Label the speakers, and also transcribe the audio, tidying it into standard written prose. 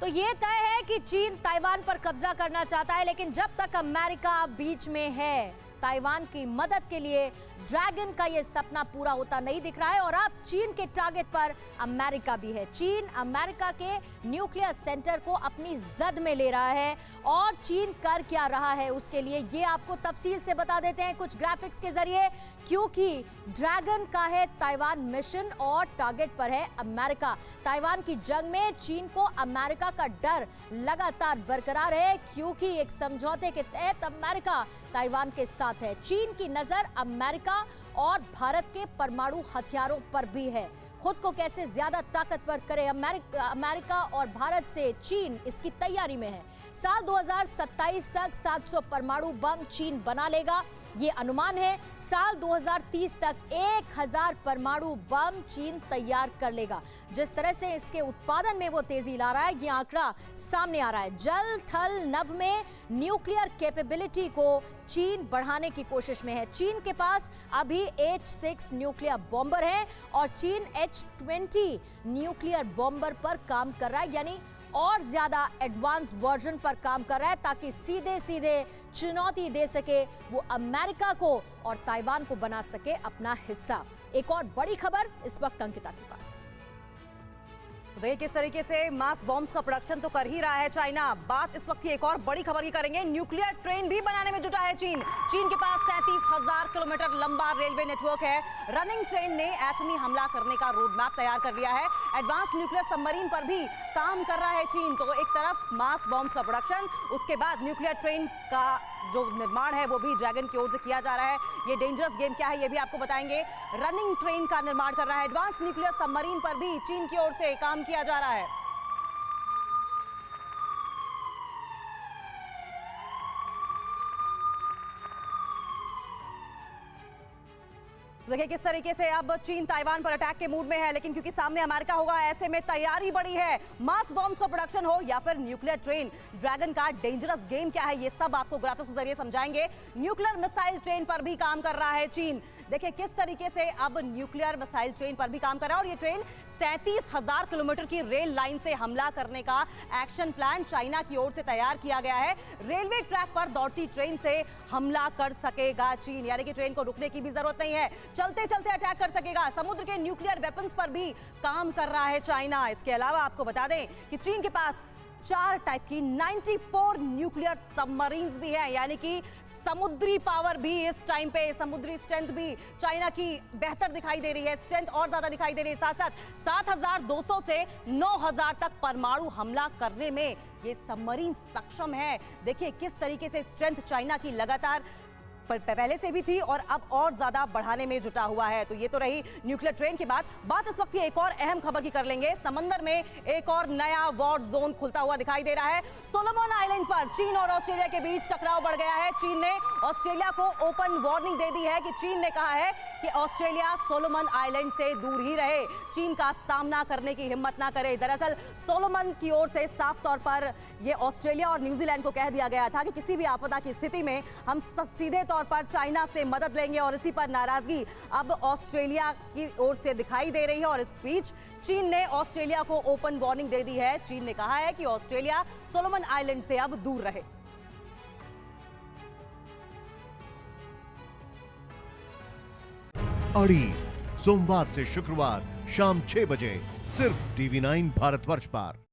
Speaker 1: तो ये तय है कि चीन ताइवान पर कब्जा करना चाहता है, लेकिन जब तक अमेरिका बीच में है, ताइवान की मदद के लिए ड्रैगन का ये सपना पूरा होता नहीं दिख रहा है। और अब चीन के टारगेट पर अमेरिका भी है। चीन अमेरिका के न्यूक्लियर सेंटर को अपनी जद में ले रहा है और चीन कर क्या रहा है उसके लिए ये आपको तफसील से बता देते हैं कुछ ग्राफिक्स के जरिए, क्योंकि ड्रैगन का है ताइवान मिशन और टारगेट पर है अमेरिका। ताइवान की जंग में चीन को अमेरिका का डर लगातार बरकरार है, क्योंकि एक समझौते के तहत अमेरिका ताइवान के साथ है। चीन की नजर अमेरिका और भारत के परमाणु हथियारों पर भी है। खुद को कैसे ज्यादा ताकतवर करे अमेरिका और भारत से चीन, इसकी तैयारी में है। साल 2027 तक 700 परमाणु बम चीन बना लेगा, ये अनुमान है। साल 2030 तक 1000 परमाणु बम चीन तैयार कर लेगा। जिस तरह से इसके उत्पादन में वो तेजी ला रहा है, ये आंकड़ा सामने आ रहा है। जल थल नभ में न्यूक्लियर कैपेबिलिटी को चीन बढ़ाने की कोशिश में है। चीन के पास अभी H-6 न्यूक्लियर बॉम्बर है और चीन H-20 न्यूक्लियर बॉम्बर पर काम कर रहा है, यानी और ज्यादा एडवांस वर्जन पर काम कर रहा है, ताकि सीधे सीधे चुनौती दे सके वो अमेरिका को और ताइवान को बना सके अपना हिस्सा। एक और बड़ी खबर इस वक्त अंकिता के पास।
Speaker 2: देखिए किस तरीके से मास बॉम्ब्स का प्रोडक्शन तो कर ही रहा है चाइना। बात इस वक्त की एक और बड़ी खबर की करेंगे। न्यूक्लियर ट्रेन भी बनाने में जुटा है चीन। चीन के पास 37,000 किलोमीटर लंबा रेलवे नेटवर्क है। रनिंग ट्रेन ने एटमी हमला करने का रोड मैप तैयार कर लिया है। एडवांस न्यूक्लियर सबमरीन पर भी काम कर रहा है चीन। तो एक तरफ मास बॉम्ब्स का प्रोडक्शन, उसके बाद न्यूक्लियर ट्रेन का जो निर्माण है वो भी ड्रैगन की ओर से किया जा रहा है। ये डेंजरस गेम क्या है ये भी आपको बताएंगे। रनिंग ट्रेन का निर्माण कर रहा है। एडवांस न्यूक्लियर सबमरीन पर भी चीन की ओर से काम किया जा रहा है। देखिए किस तरीके से अब चीन ताइवान पर अटैक के मूड में है, लेकिन क्योंकि सामने अमेरिका होगा, ऐसे में तैयारी बड़ी है। मास बॉम्ब्स का प्रोडक्शन हो या फिर न्यूक्लियर ट्रेन, ड्रैगन का डेंजरस गेम क्या है ये सब आपको ग्राफिक्स के जरिए समझाएंगे। न्यूक्लियर मिसाइल ट्रेन पर भी काम कर रहा है चीन। देखिए किस तरीके से अब न्यूक्लियर मिसाइल ट्रेन पर भी काम कर रहा है और ये ट्रेन 37,000 किलोमीटर की रेल लाइन से हमला करने का एक्शन प्लान चाइना की ओर से तैयार किया गया है। रेलवे ट्रैक पर दौड़ती ट्रेन से हमला कर सकेगा चीन, यानी कि ट्रेन को रुकने की भी जरूरत नहीं है, चलते चलते अटैक कर सकेगा। समुद्र के न्यूक्लियर वेपन्स पर भी काम कर रहा है चाइना। इसके अलावा आपको बता दें कि चीन के पास 4 टाइप की 94 न्यूक्लियर सबमरीन्स भी हैं, यानी कि समुद्री पावर भी इस टाइम पे, समुद्री स्ट्रेंथ भी चाइना की बेहतर दिखाई दे रही है, स्ट्रेंथ और ज्यादा दिखाई दे रही है। साथ साथ 7,200 से 9,000 तक परमाणु हमला करने में ये सबमरीन सक्षम है। देखिए किस तरीके से स्ट्रेंथ चाइना की लगातार पहले से भी थी और अब और ज्यादा बढ़ाने में जुटा हुआ है। तो ये तो रही न्यूक्लियर ट्रेन की बात इस वक्त की एक और अहम खबर की कर लेंगे। समंदर में एक और नया वॉर जोन खुलता हुआ दिखाई दे रहा है। सोलोमन आइलैंड पर चीन और ऑस्ट्रेलिया के बीच टकराव बढ़ गया है। चीन ने ऑस्ट्रेलिया को ओपन वार्निंग दे दी है कि चीन ने कहा है कि ऑस्ट्रेलिया सोलोमन आइलैंड से दूर ही रहे, चीन का सामना करने की हिम्मत ना करे। दरअसल सोलोमन की ओर से साफ तौर पर यह ऑस्ट्रेलिया और न्यूजीलैंड को कह दिया गया था कि किसी भी आपदा की स्थिति में हम सीधे तौर पर चाइना से मदद लेंगे, और इसी पर नाराजगी अब ऑस्ट्रेलिया की ओर से दिखाई दे रही है। और इस बीच चीन ने ऑस्ट्रेलिया को ओपन वार्निंग दे दी है। चीन ने कहा है कि ऑस्ट्रेलिया सोलोमन आइलैंड से अब दूर रहे।
Speaker 3: अड़ी सोमवार से शुक्रवार शाम 6 बजे सिर्फ TV9 भारतवर्ष पर।